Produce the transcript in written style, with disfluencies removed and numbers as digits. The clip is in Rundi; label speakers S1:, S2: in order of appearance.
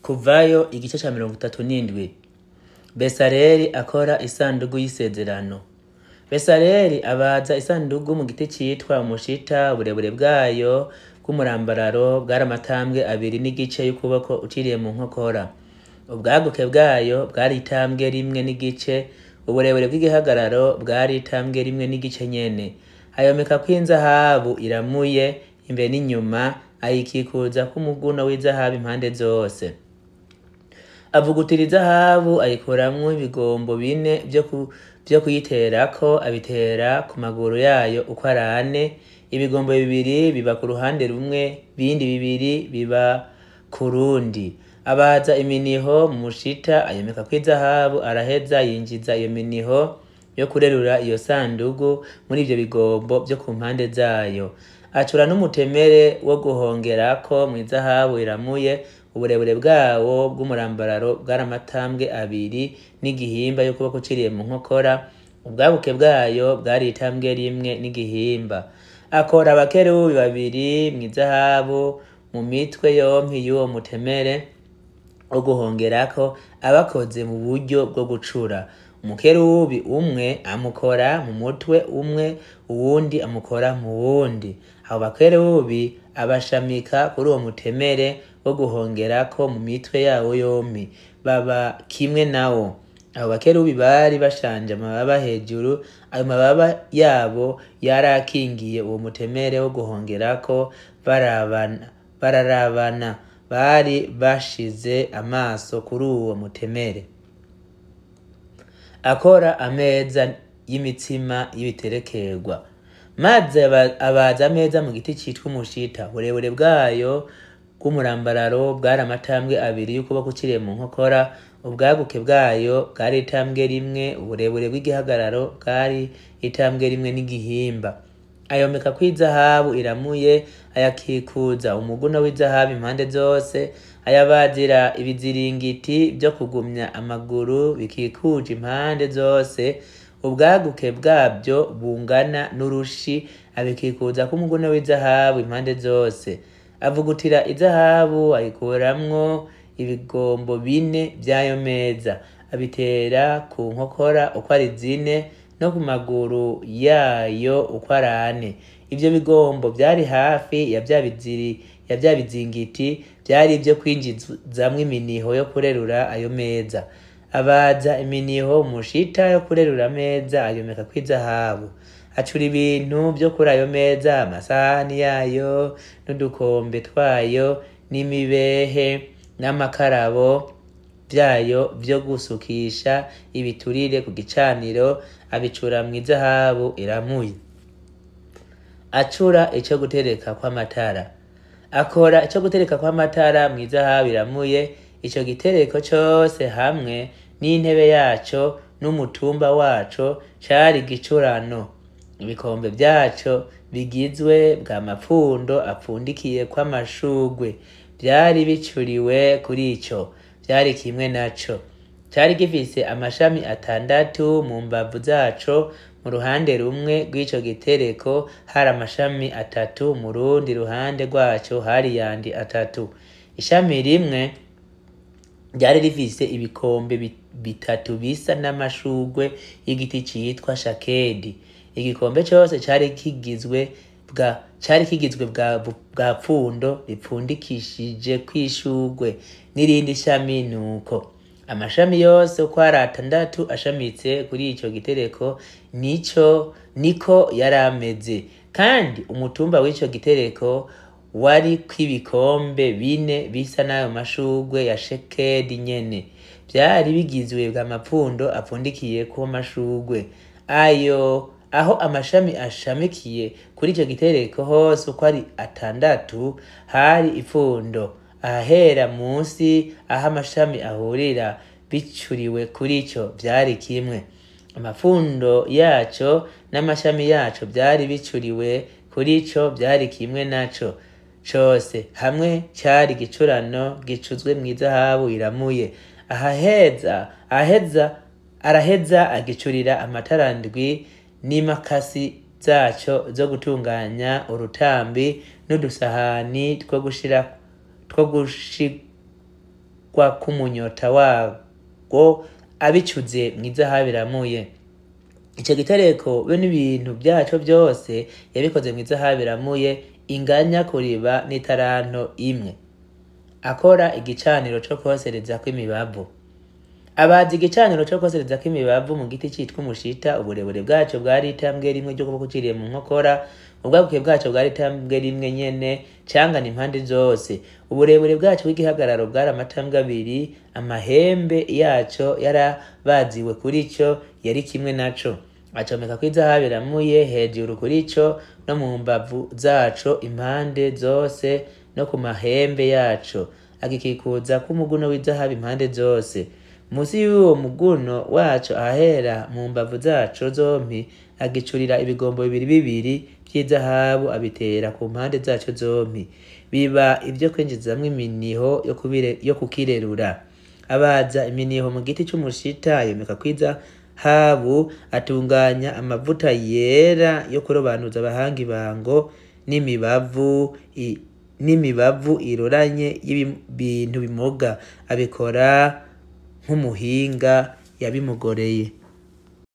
S1: Kuvayo igice ca 37. Besareli akora isandugu y'isezerano. Besareli abaza isandugu mu giti citwa umushita, uburebure bwayo bw'umurambararo bwari amatambwe 2 n'igice y'ukuboko uciriye mu nkokora. Ubwaguke bwayo bwari itambwe 1 n'igice, uburebure bw'igihagararo bwari itambwe 1 n'igice nyene. Ayomeka kw'inzahabu iramuye imbere n'inyuma, ayikikuza k'umuguno w'izahabu impande zose. Avugutira izahabu ayikuramwo ibigombo 4 vyo kuyiterako, abitera ku maguru yayo uko ari 4. Ibigombo 2 biba ku ruhande rumwe, bindi 2 biba ku rundi. Abaza iminiho mu mushita, ayomeka kw'izahabu, araheza yinjiza iyo miniho yo kurerura iyo sandugu muri ivyo bigombo vyo ku mpande zayo. Acura n'umutemere wo guhongerako mw'izahabu iramuye, uburebure bwawo bw'umurambararo bwari amatambwe 2 n'igihimba y'ukuboko uciriye mu nkokora. Ubwaguke bwayo bwari itambwe 1 n'igihimba. Akora abakerubi 2 mw'izahabu mu mitwe yompi y'uwo mutemere wo guhongerako, abakoze mu buryo bwo gucura. Umukerubi umwe amukora mu mutwe umwe, uwundi amukora mu wundi. Abo bakerubi abashamika kuri uwo mutemere wo guhongerako mu mitwe yawo yompi, baba kimwe nawo. Abo bakerubi bari bashanje amababa hejuru, ayo mababa yabo yarakingiye uwo mutemere wo guhongerako, bararabana, bari bashize amaso kuri uwo mutemere. Akora ameza y'imitsima y'ibiterekerwa. Maze abaza ameza mu giti citwa umushita, uburebure bwayo bw'umurambararo bwari amatambwe 2 y'ukuboko uciriye mu nkokora. Ubwaguke bwayo bwari itambwe 1, uburebure bw'igihagararo bwari itambwe 1 n'igihimba. Ayomeka kw'izahabu iramuye, ayakikuza umuguno w'izahabu impande zose, ayabazira ibiziringiti vyo kugumya amaguru bikikuje impande zose. Ubwaguke bwabyo bungana n'urushi, abikikuza k'umuguno w'izahabu impande zose. Avugutira izahabu ayikuramwo ibigombo 4 vy'ayo meza, abitera ku nkokora uko ari 4 no ku maguru yayo uko ari 4. Ivyo bigombo vyari hafi ya vya bizingiti vyari ivyo kwinjizamwo iminiho yo kurerura ayo meza. Abaza iminiho mushita yo kurerura ameza, ayomeka kw'izahabu. Acura ibintu vyo kuri ayo meza, amasahani yayo n'udukombe twayo n'imibehe n'amakarabo vyayo vyo gusukisha ibiturire ku gicaniro, abicura mw'izahabu iramuye. Acura ico gutereka kw'amatara. Akora ico gutereka kw'amatara mw'izahabu iramuye. Ico gitereko cose hamwe n'intebe yaco n'umutumba waco cari igicurano. Ibikombe vyaco bigizwe bwa mapfundo apfundikiye kw'amashugwe, vyari bicuriwe kuri ico. Vyari kimwe naco. Cari gifise amashami 6 mu mbavu zaco. Mu ruhande rumwe rw'ico gitereko hari amashami 3, mu rundi ruhande rwaco hari yandi 3. Ishami rimwe ryari rifise ibikombe 3 bisa n'amashugwe y'igiti citwa shakedi. Igikombe cose cari kigizwe bwa pfundo ripfundikishije kw'ishugwe n'irindi shami nuko. Amashami yose uko ari 6 ashamitse kuri ico gitereko niko yarameze. Kandi umutumba w'ico gitereko wari kw'ibikombe 4 bisa n'ayo mashugwe ya shekedi nyene. Vyari bigizwe bwa mapfundo apfundikiye ku mashugwe. Aho amashami ashamikiye kuri ico gitereko hose uko ari 6 hari ipfundo. Ahahera munsi aho amashami ahurira bicuriwe kuri ico vyari kimwe. Amapfundo yaco n'amashami yaco vyari bicuriwe kuri ico vyari kimwe naco. Cose hamwe cari igicurano gicuzwe mw'izahabu iramuye. Araheza agicurira amatara 7 n'imakasi zaco zo gutunganya urutambi n'udusahani two kwa kumunyota wago abicuze mw'izahabu iramuye. Ico gitereko be n'ibintu vyaco vyose yabikoze mw'izahabu iramuye inganya kuriba n'itaranto imwe. Akora igicaniro co koserezako imibavu. Abaza igicaniro co koserezako imibavu mu giti citwa umushita, uburebure bwaco bwari itambwe rimwe ryo kuboko uciriye mu nkokora, ubwaguke bwaco bwari itambwe rimwe nyene cangana impande zose. Uburebure bwaco bw'igihagararo bwari amatambwe abiri, amahembe yaco yarabaziwe kuri co yari kimwe naco. Acomeka kw'izahabu iramuye hejuru kuri co no mu mbavu zaco impande zose no ku mahembe yaco, agikikuza k'umuguno w'izahabu impande zose. Musi y'uwo muguno waco ahera mu mbavu zaco zompi agicurira ibigombo bibiri bibiri vy'izahabu abitera ku mpande zaco zompi, biba ivyo kwinjizamwo iminiho yo kukirerura. Abaza iminiho mu giti c'umushita yomeka kw'izahabu, atunganya amavuta yera yo kurobanuza abahanga ibango n'imibavu iroranye y'ibintu bimoga, abikora nk'umuhinga yabimugoreye.